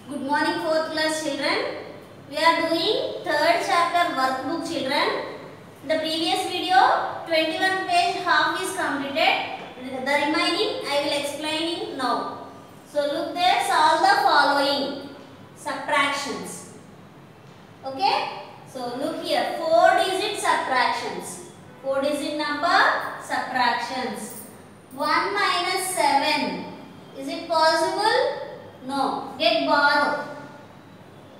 Good morning, 4th class children. We are doing 3rd chapter workbook, children. In the previous video, 21 page half is completed. The remaining I will explaining now. So look there, solve the following subtractions. Okay? So look here, 4-digit subtractions. 4-digit number subtractions. 1 minus 7. Is it possible? No. Get borrow.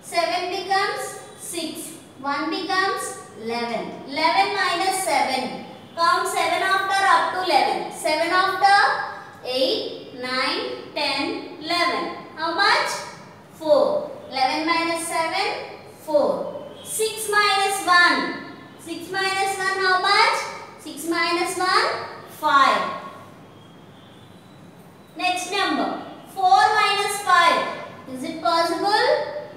7 becomes 6. 1 becomes 11. 11 minus 7. Count 7 after up to 11. 7 after 8, 9, 10, 11. How much? 4. 11 minus 7, 4. 6 minus 1. 6 minus 1 how much? 6 minus 1, 5. Next number. 4 minus 5. Is it possible?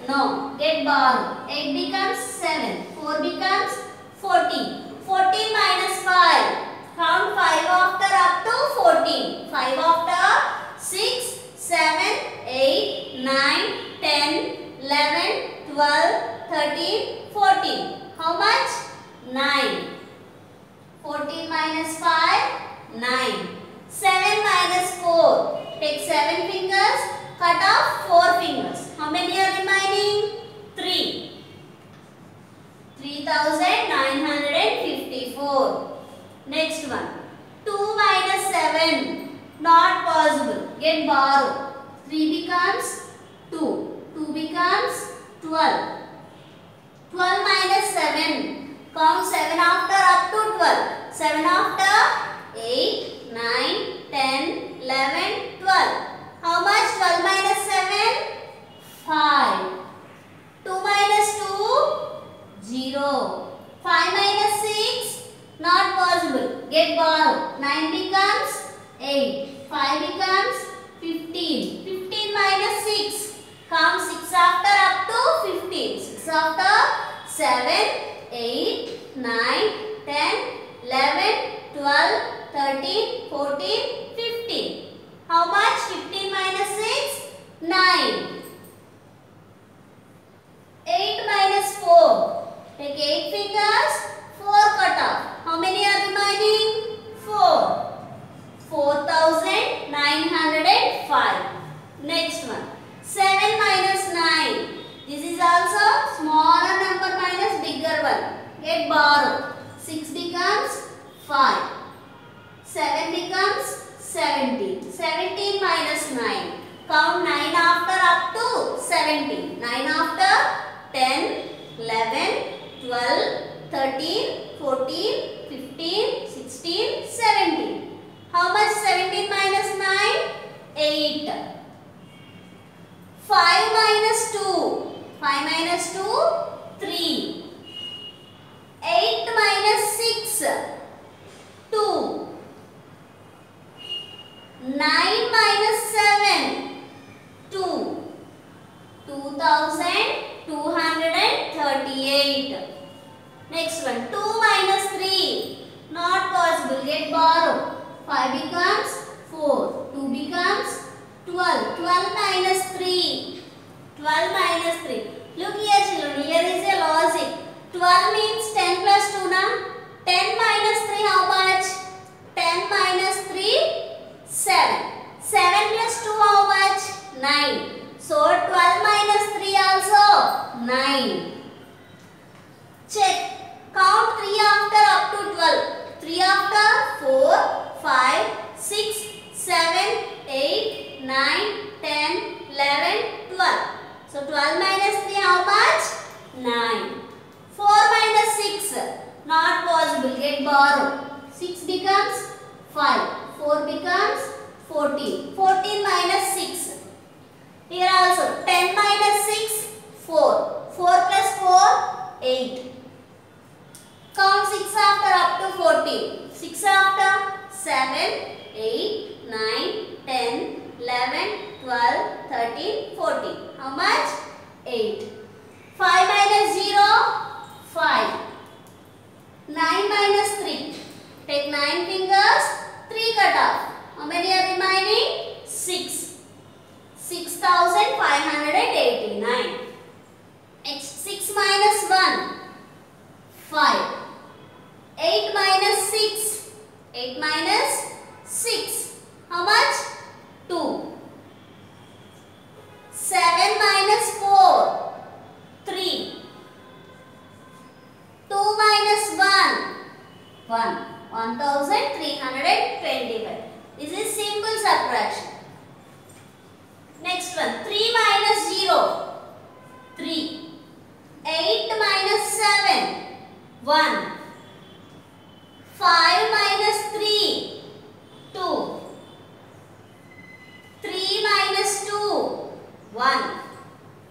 No. Get borrow. 8 becomes 7. 4 becomes 14. 14 minus 5. Count 5 after up to 14. 5 after 6, 7, 8, 9, 10, 11, 12, 13, 14. How much? 9. 14 minus 5, 9. 7 minus 4. Take 7 fingers, cut off 4 fingers. How many are remaining? 3. 3954. Next one. 2 minus 7. Not possible. Get borrow. 3 becomes 2. 2 becomes 12. 12 minus 7. Count 7 after up to 12. 7 after 8, 9, 10, 11, 12. How much? 12 minus 7? 5. 2 minus 2? 0. 5 minus 6? Not possible. Get borrow. 9 becomes 8. 5 becomes 15. 15 minus 6. Count 6 after up to 15. 6 after 7, 8, 9, 10, 11, 12, 13, 14, 15. How much? 15 minus 6? 9. 8 minus 4. Take 8 fingers, 4 cut off. How many are remaining? 4. 4905. Next one. 7 minus 9. This is also smaller number minus bigger one. Get borrow. 6 becomes 5. 7 becomes 17. 17 minus 9. Count 9 after up to 17. 9 after 10, 11, 12, 13, 14, 15, 16, 17. How much 17 minus 9? 8. 5 minus 2. 5 minus 2? 3. 8 minus 6? 2. 9 minus 7? 2. 2238. Next one. 2 minus 3. Not possible. Get borrow. 5 becomes 4. 2 becomes 12. 12 minus 3. 12 minus 3. Look here children. Here is a logic. 12 means 10 plus 2 na? 10 minus 3 how much? 10 minus 3? 7. 7 plus 2 how much? 9. So 12 minus 3 also 9. Check. Count 3 after up to 12. 3 after 4, 5, 6, 7, 8, 9, 10, 11, 12. So 12 minus 3 how much? 9. 4 minus 6. Not possible. Get borrow. 6 becomes 5. 4 becomes 14. 14 minus 6. Here also 10 minus 6, 4. 4 plus 4, 8. Count 6 after up to 14. 6 after 7, 8, 9, 10, 11, 12, 13, 14. How much? 8. 5 minus 0, 5. 9 minus 3. Take 9 fingers, 3 cut off. How many are remaining? 6. 6580.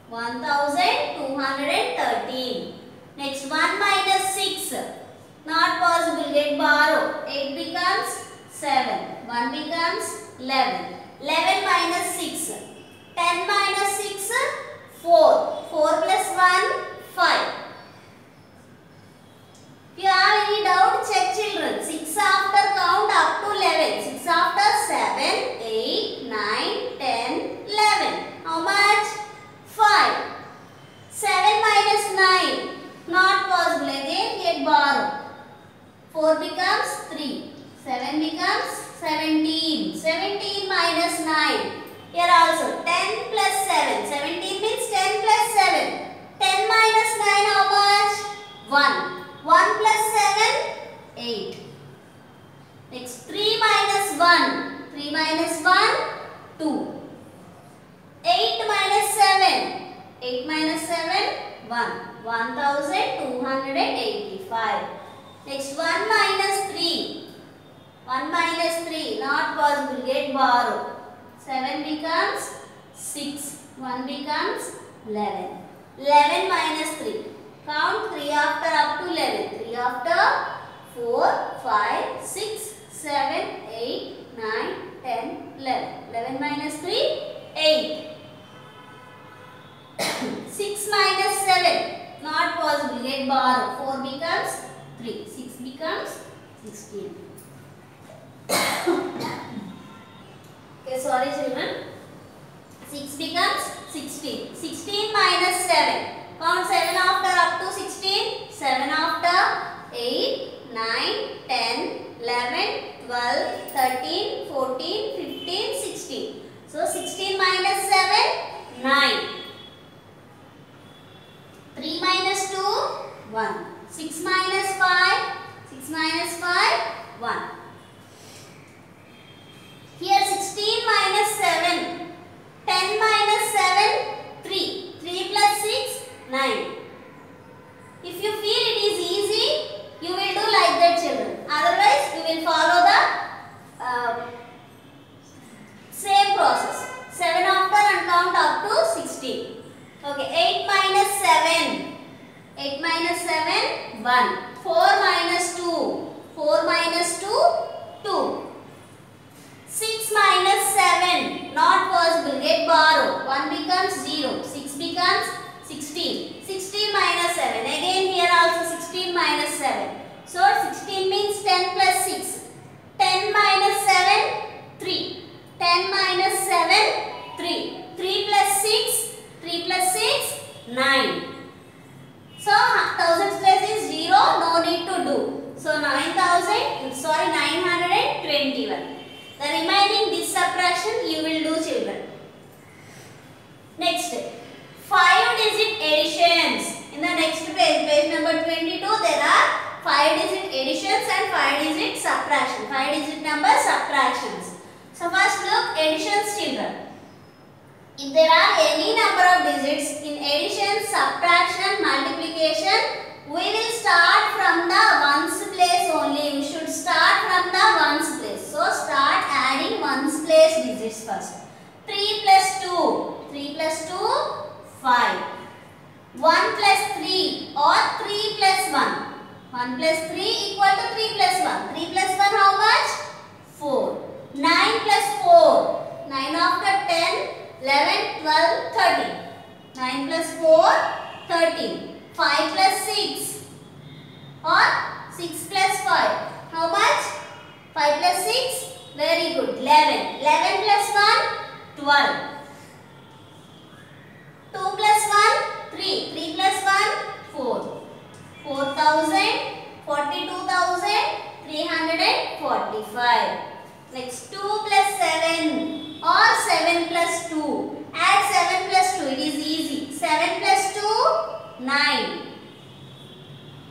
1213. Next 1 minus 6. Not possible. Get borrow. 8 becomes 7. 1 becomes 11. 11 minus 6. 10 minus 6. 4. 4 plus 1. 5. If you have any doubt, check children. 6 after count up to 11. 6 after 7, 8, 9, 10, 11. How much? 5. 7 minus 9. Not possible. Again get borrow. 4 becomes 3. 7 becomes 17. 17 minus 9. Here also 10 plus 7. 17 means 10 plus 7. 10 minus 9 how much? 1. 1 plus 7, 8. Next 3 minus 1. 3 minus 1, 2. 8 minus 7. 8 minus 7, 1. 1285. Next 1 minus 3. 1 minus 3. Not possible. Get borrow. 7 becomes 6. 1 becomes 11. 11 minus 3. Count 3 after up to 11. 3 after 4, 5, 6, 7, 8, 9, 10, 11. 11 minus 3, 8. 6 minus 7. Not possible. Get borrow. 4 becomes 3. 6 becomes 16. Okay, sorry children. 6 becomes 16. 16 minus 7. Count 7 after up to 16. 7 after 8, 9, 10, 11, 12, 13, 14, 15, 16. So 16 minus 7, 9. 3 minus 2, 1. 6 minus 5, 6 minus 5, 1. Here 16 minus 7, 10 minus 7, 3. 3 plus 6, 9. If you feel it is easy, you will do like that children. Otherwise, you will follow the same process. 7 after and count up to 16. Okay, 8 minus 7. 8 minus 7, 1. 4 minus 2. 4 minus 2, 2. 6 minus 7. Not possible. Get borrow. 1 becomes 0. 6 becomes 16. 16 minus 7. Again here also 16 minus 7. So 16 means 10 plus 6. 10 minus 7, 3. 10 minus 7, 3. 3 plus 6. 3 plus 6, 9. So 1000 place is 0. No need to do. So 921. The remaining this subtraction you will do children. Next. 5-digit additions. In the next page, page number 22, there are 5-digit additions and 5-digit subtraction. 5-digit number subtractions. So first look additions children. If there are any number of digits in addition, subtraction, multiplication, we will start from the ones place only. We should start from the ones place. So start adding ones place digits first. 3 plus 2. 3 plus 2. 5. 1 plus 3 or 3 plus 1. 1 plus 3 equal to 3 plus 1. 3 plus 1 how much? 4. 9 plus 4. 9 after 10, 11, 12, 13. 9 plus 4, 13. 5 plus 6 or 6 plus 5. How much? 5 plus 6. Very good. 11. 11 plus 1, 12. 2 plus 1, 3. 3 plus 1, 4. 4,000, 42,345. Next 2 plus 7 or 7 plus 2. Add 7 plus 2. It is easy. 7 plus 2, 9.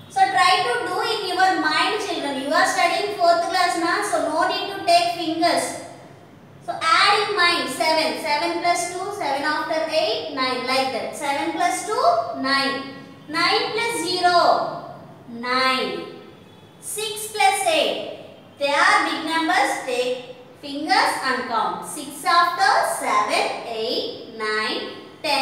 So try to do in your mind children. You are studying 4th class now. So no need to take fingers. So add in mind 7. 7 plus 2, 7 after 8, 9 like that. 7 plus 2, 9. 9 plus 0, 9. 6 plus 8. They are big numbers. Take fingers and count. 6 after 7, 8, 9, 10,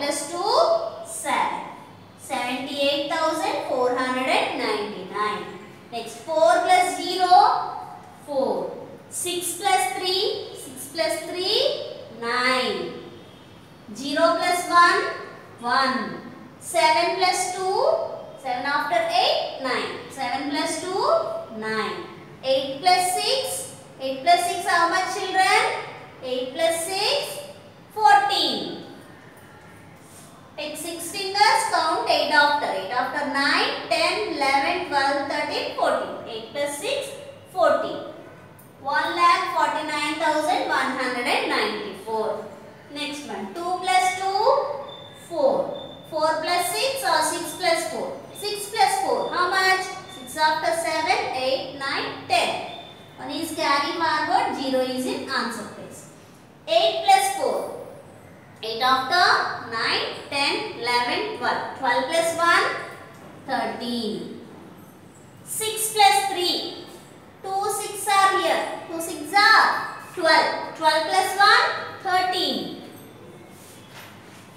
plus 2, 7. 78,499. Next 4 plus 0, 4. 6 plus 3, 6 plus 3, 9. 0 plus 1, 1. 7 plus 2, 7 after 8, 9. 7 plus 2, 9. 8 plus 6, 8 plus 6 how much children? 8 plus 6, 14. Take 6 fingers, count 8 after. 8 after 9, 10, 11, 12, 13, 14. 8 plus 6, 14. 1,49,194. Next one. 2 plus 2, 4. 4 plus 6 or 6 plus 4? 6 plus 4. How much? 6 after 7, 8, 9, 10. 1 is carry forward, 0 is in answer place. 8 plus 4. 8 after 9, 10, 11, 12. 12 plus 1, 13. 6 plus 3. 2 6 are here. 2 6 are 12. 12 plus 1, 13.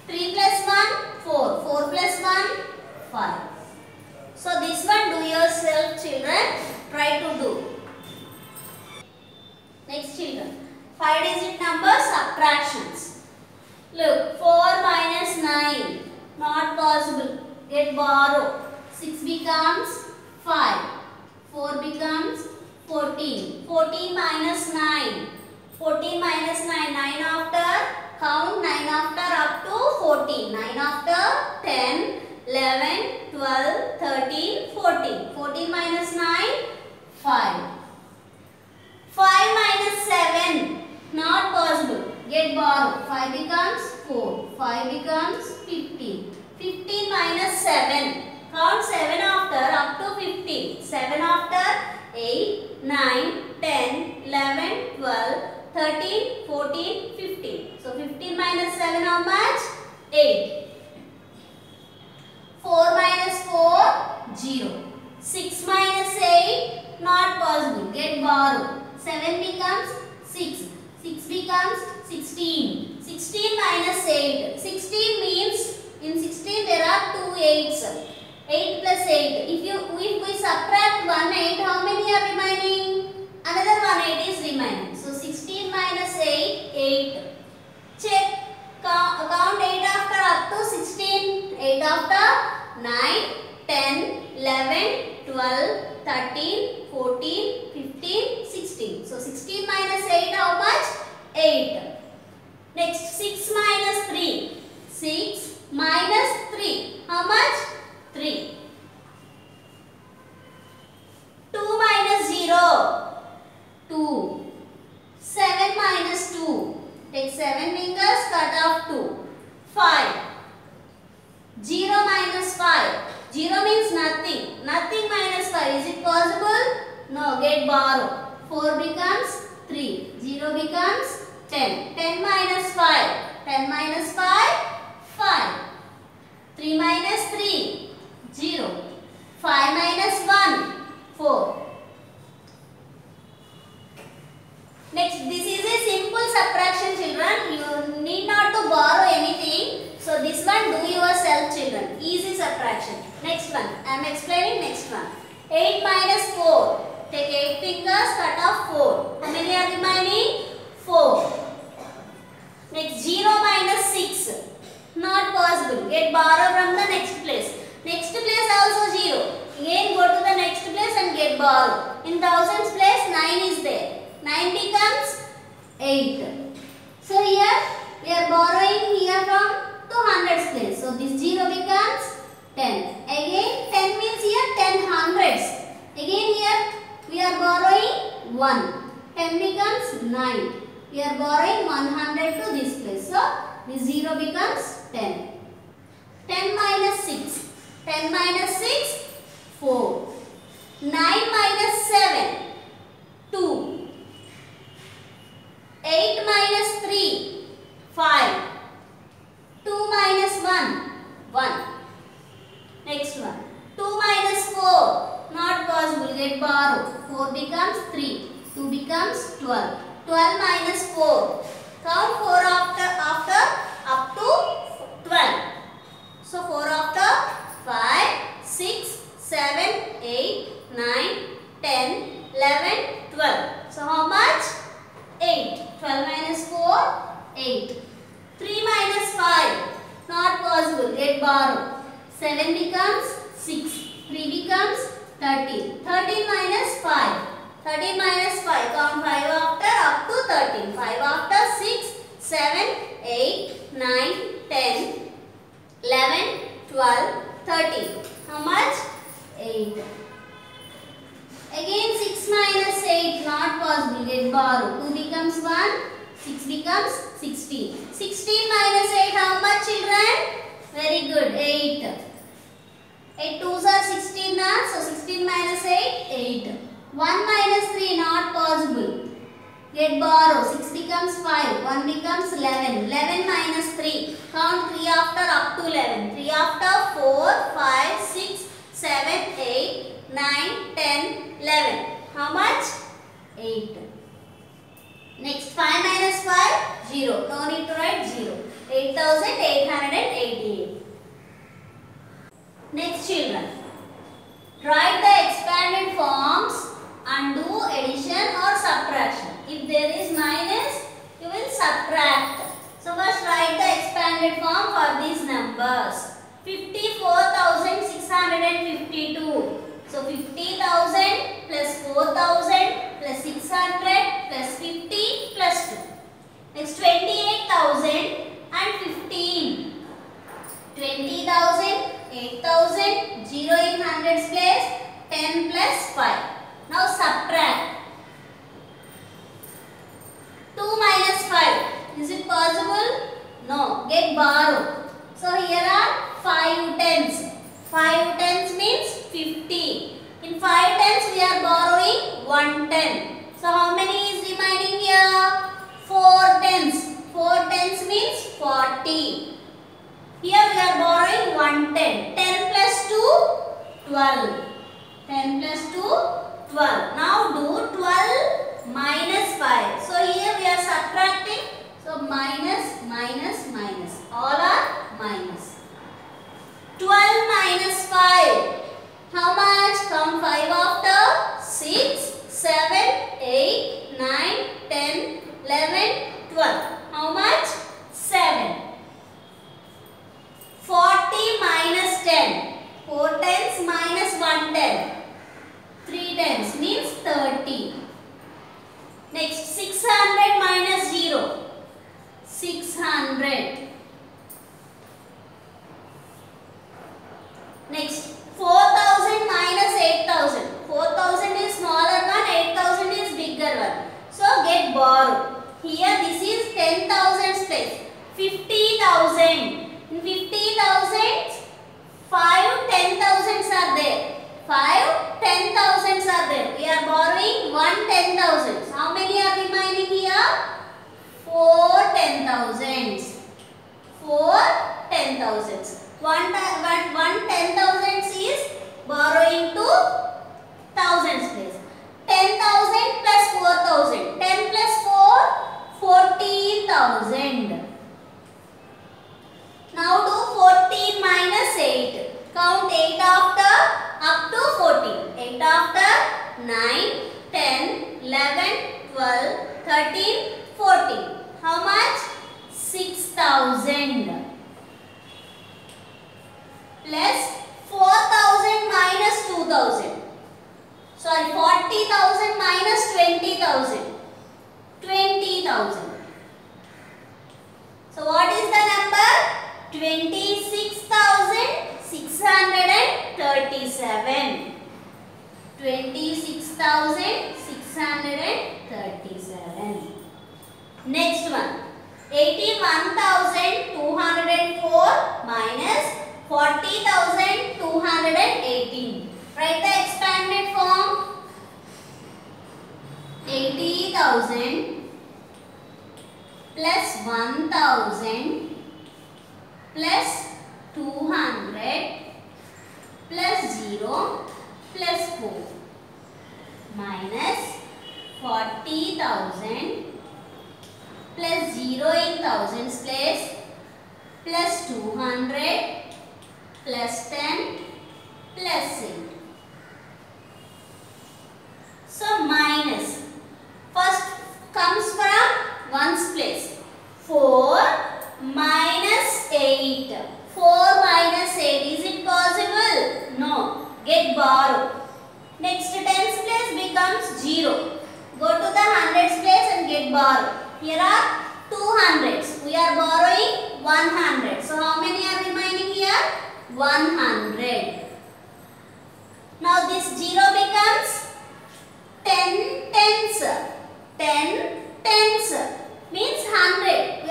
3 plus 1, 4. 4 plus 1, 5. So this one do yourself children. Try to do. Next children. 5-digit number subtractions. Look, 4 minus 9. Not possible. Get borrow. 6 becomes 5. 4 becomes 14. 14 minus 9. 14 minus 9. 9 after. Count 9 after up to 14. 9 after 10, 11, 12, 13, 14. 14 minus 9, 5. 5 minus 7. Not possible. Get borrow. 5 becomes 4. 5 becomes 15. 15 minus 7. Count 7 after up to 15. 7 after 8, 9, 10, 11, 12, 13, 14, 15. So 15 minus 7 how much? 8. 4 minus 4, 0. 6 minus 8, not possible. Get borrow. 7 becomes 6. 6 becomes 16. 16 minus 8. 16 means in 16 there are 2 8s. 8 plus 8. If we subtract 1 8, how many are remaining? Another 1 8 is remaining. So 16 minus 8, 8. Check. Count 8 after up to 16. 8 after 9, 10, 11, 12, 13, 14, 15, 16. So 16 minus 8 how much? 8. Next 6 minus 3. 6 minus 3. How much? 3. 2 minus 0. 2. 7 minus 2. Take 7 fingers, cut off 2. 5. 0 minus 5. 0 means nothing. Nothing minus 5. Is it possible? No. Get borrow. 4 becomes 3. 0 becomes 10. 10 minus 5. 10 minus 5. 5. 3 minus 3. 0. 5 minus 1. 4. Next, this is a simple subtraction children. You need not to borrow anything. So this one do yourself children. Easy subtraction. Next one. I am explaining next one. 8 minus 4. Take 8 fingers, cut off 4. How many are remaining? 4. Next 0 minus 6. Not possible. Get borrow from the next place. Next place also 0. Again go to the next place and get borrow. In thousands place 9 is there. 9 becomes 8. So here we are borrowing here from 200s place. So this 0 becomes 10. Again 10 means here 10 hundreds. Again here we are borrowing 1. 10 becomes 9. We are borrowing 100 to this place. So this 0 becomes 10. 10 minus 6. 10 minus 6, 4. 9 minus 7, 2. 8 minus 3, 5. 2 minus 1, 1. Next one. 2 minus 4, not possible. Get borrow. 4 becomes 3. 2 becomes 12. 12 minus 4. Count 4 after up to 12. get borrow. 7 becomes 6. 3 becomes 13. 13 minus 5. 13 minus 5. Count 5 after up to 13. 5 after 6, 7, 8, 9, 10, 11, 12, 13. How much? 8. Again 6 minus 8. Not possible. Get borrow. 2 becomes 1. 6 becomes 16. 16 minus 8. How much, children? Very good. 8. 8 2s are 16 now. So 16 minus 8. 8. 1 minus 3. Not possible. Get borrow. 6 becomes 5. 1 becomes 11. 11 minus 3. Count 3 after up to 11. 3 after 4, 5, 6, 7, 8, 9, 10, 11. How much? 8. Next 5 minus 5, 0. No need to write 0. 8,888. Next, children. Write the expanded forms and do addition or subtraction. If there is minus, you will subtract. So first write the expanded form for these numbers. 54,652. So 50,000 plus 4,000 plus 600 plus 50 plus 2. Next 28,000 and 15. 20,000, 8,000, 0 in hundreds place, 10 plus 5. Now subtract. 2 minus 5. Is it possible? No. Get borrow. So here are 5 tens. 5 tens means 50. In 5 tens we are borrowing 1 ten. So how many is remaining here? 4 tens. 4 tens means 40. Here we are borrowing 1 ten. 10 plus 2, 12. 10 plus 2, 12. Now do 12 minus 5. So here we are subtracting. So minus, minus, minus. All are minus. 12 minus 5. How much? Count 5 after. 6, 7, 8, 9, 10, 11, 12. How much? 7. 40 minus 10. 4 tens minus 1 ten. 3 tens means 30. Next 600 minus 0. 600. Next 4,000 minus 8,000. 4,000 is smaller one, 8,000 is bigger one. So get borrow. Here this is 10,000 place. 50,000. In 50,000, 5 10,000s are there. 5 10,000s are there. We are borrowing 1 10,000s. How many are remaining here? 4 10,000s. 4 10,000s. 1 10,000s is borrowing to thousands place. 10,000 plus 4,000. 10 plus 4, 14,000. Now do 14 minus 8. Count 8 after up to 14. 8 after 9, 10, 11, 12, 13, 14. How much? 6,000. Plus 4,000 minus 2,000. Sorry, 40,000 minus 20,000. 20,000. So what is the number? 26,637. 26,637. Next one. 81,204 minus 40,218. Write the expanded form. 80,000 plus 1,000 plus 200 plus 0 plus 4 minus 40,000 plus 0 in thousands place plus 200 plus 10 plus 8. So minus. First comes from ones place. 4 minus 8. 4 minus borrow. Next tens place becomes 0. Go to the hundreds place and get borrow. Here are 200s. We are borrowing 100. So how many are remaining here? 100. Now this 0 becomes 10 tens. 10 tens means 100. We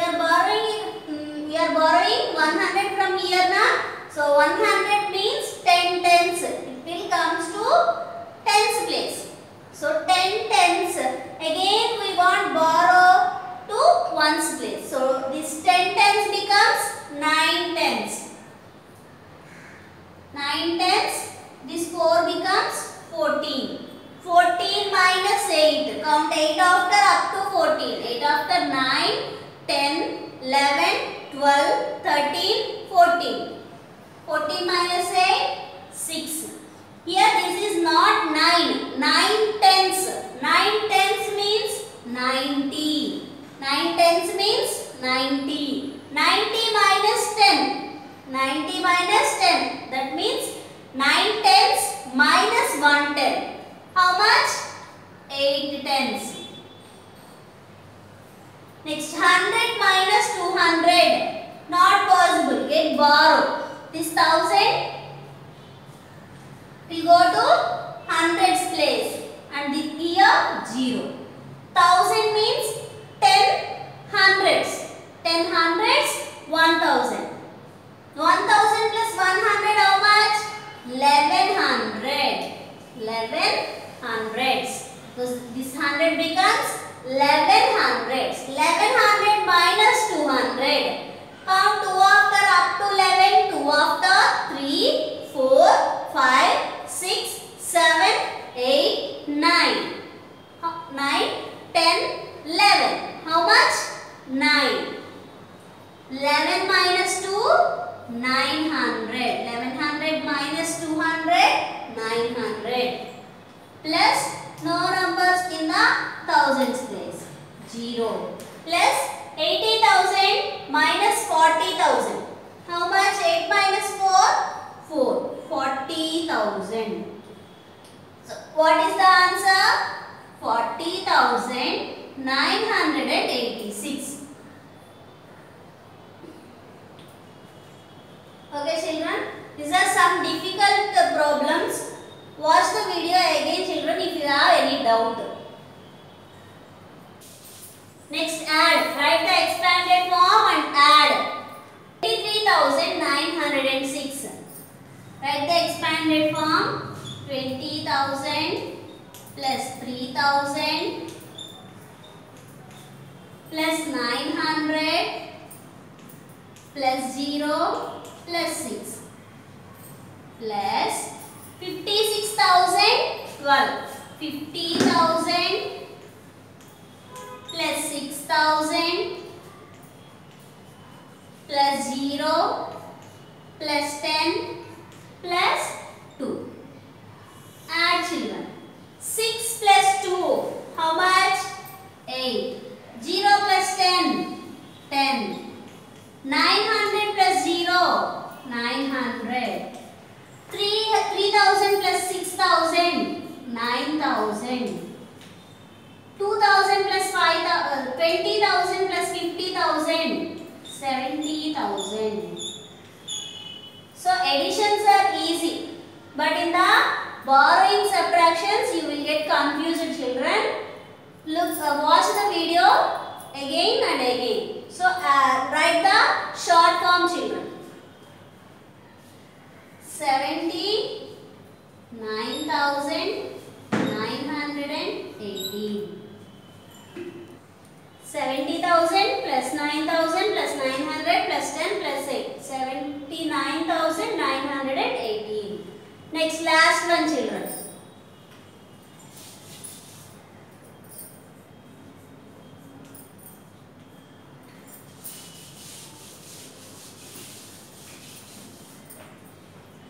are borrowing 100 from here now. So 100 means 10 tens. It will comes to tens place. So 10 tens. Again we want borrow to ones place. So this 10 tens becomes 9 tens. 9 tens. This 4 becomes 14. 14 minus 8. Count 8 after up to 14. 8 after 9, 10, 11, 12, 13, 14. 14 minus 8, 6. Here this is not 9. 9 tens. 9 tens means 90. 9 tens means 90. 90 minus 10. 90 minus 10. That means 9 tens minus 1 ten. How much? 8 tens. Next 100 minus 200. Not possible. Get borrow. This 1000 will go to hundreds place. And here 0. 1000 means 10 hundreds. 10 hundreds, 1000. 1000 plus 100 how much? 1100. 11 hundreds. Because this 100 becomes 11 hundreds. 1100 minus 200. Count 2 after up to 11. 2 after 3, 4, 5, 6, 7, 8, 9. 9, 10, 11. How much? 9. 11 minus 2, 900. 1100 minus 200, 900. Plus no numbers in the thousands place. 0. Plus 80,000 minus 40,000. How much? 8 minus 4? 4. 40,000. So what is the answer? 40,986. Okay children, these are some difficult problems. Watch the video again children if you have any doubt. Next add. Write the expanded form and add. 23,906. Write the expanded form. 20,000 plus 3,000 plus 900 plus 0 plus 6 plus 56,012. 50,000 plus 6,000 plus 0 plus 10 plus 2. Add children. 6 plus 2. How much? 8. 0 plus 10. 10. 900 plus 0. 900. 3,000 plus 6,000. 9,000. 2,000 plus 5,000. 20,000 plus 50,000. 70,000. So additions are easy. But in the borrowing subtractions you will get confused children. Look, watch the video again and again. So write the short form children. 79,918. 70,000 plus 9,000 plus 900 plus 10 plus 8. 79,918. Next last one children.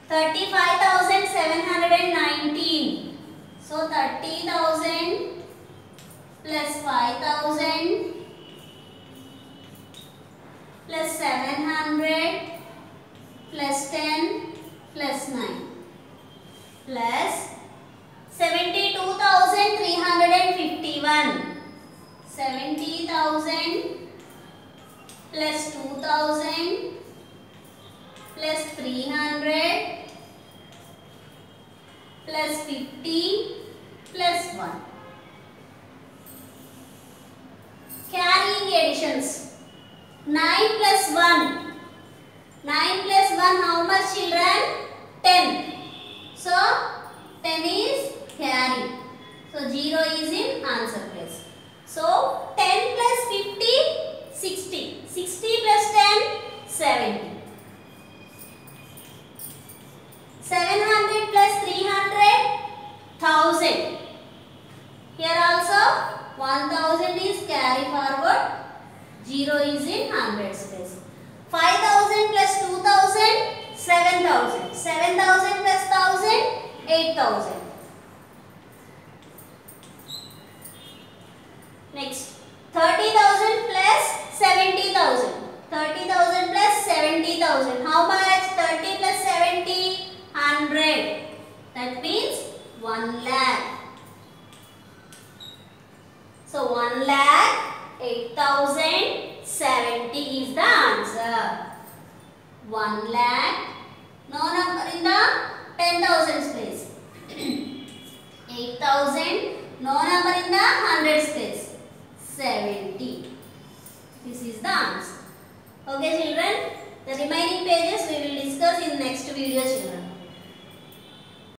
$35,719. So 30,000 plus 5,000 plus 700 plus 10 plus 9. plus 72,351. 70,000 plus 2,000 plus 300 plus 50 plus 1. Carrying additions. 9 plus 1. 9 plus 1 how much children? 10. So 10 is carry. So 0 is in answer place. So 10 plus 50, 60. 60 plus 10, 70. 700 plus 300, 1000. Here also 1000 is carry forward. 0 is in hundreds place. 5000 plus 2000, 7000. 7000 plus 1000, 8000. Next, 30,000 plus 70,000. 30,000 plus 70,000. How much? 30 plus 70, 100. That means 1 lakh. So 1 lakh 8,070 is the answer. 1 lakh. No number in the 10,000 place. 8,000. No number in the hundreds place. 70. This is the answer. Okay children. The remaining pages we will discuss in next video children.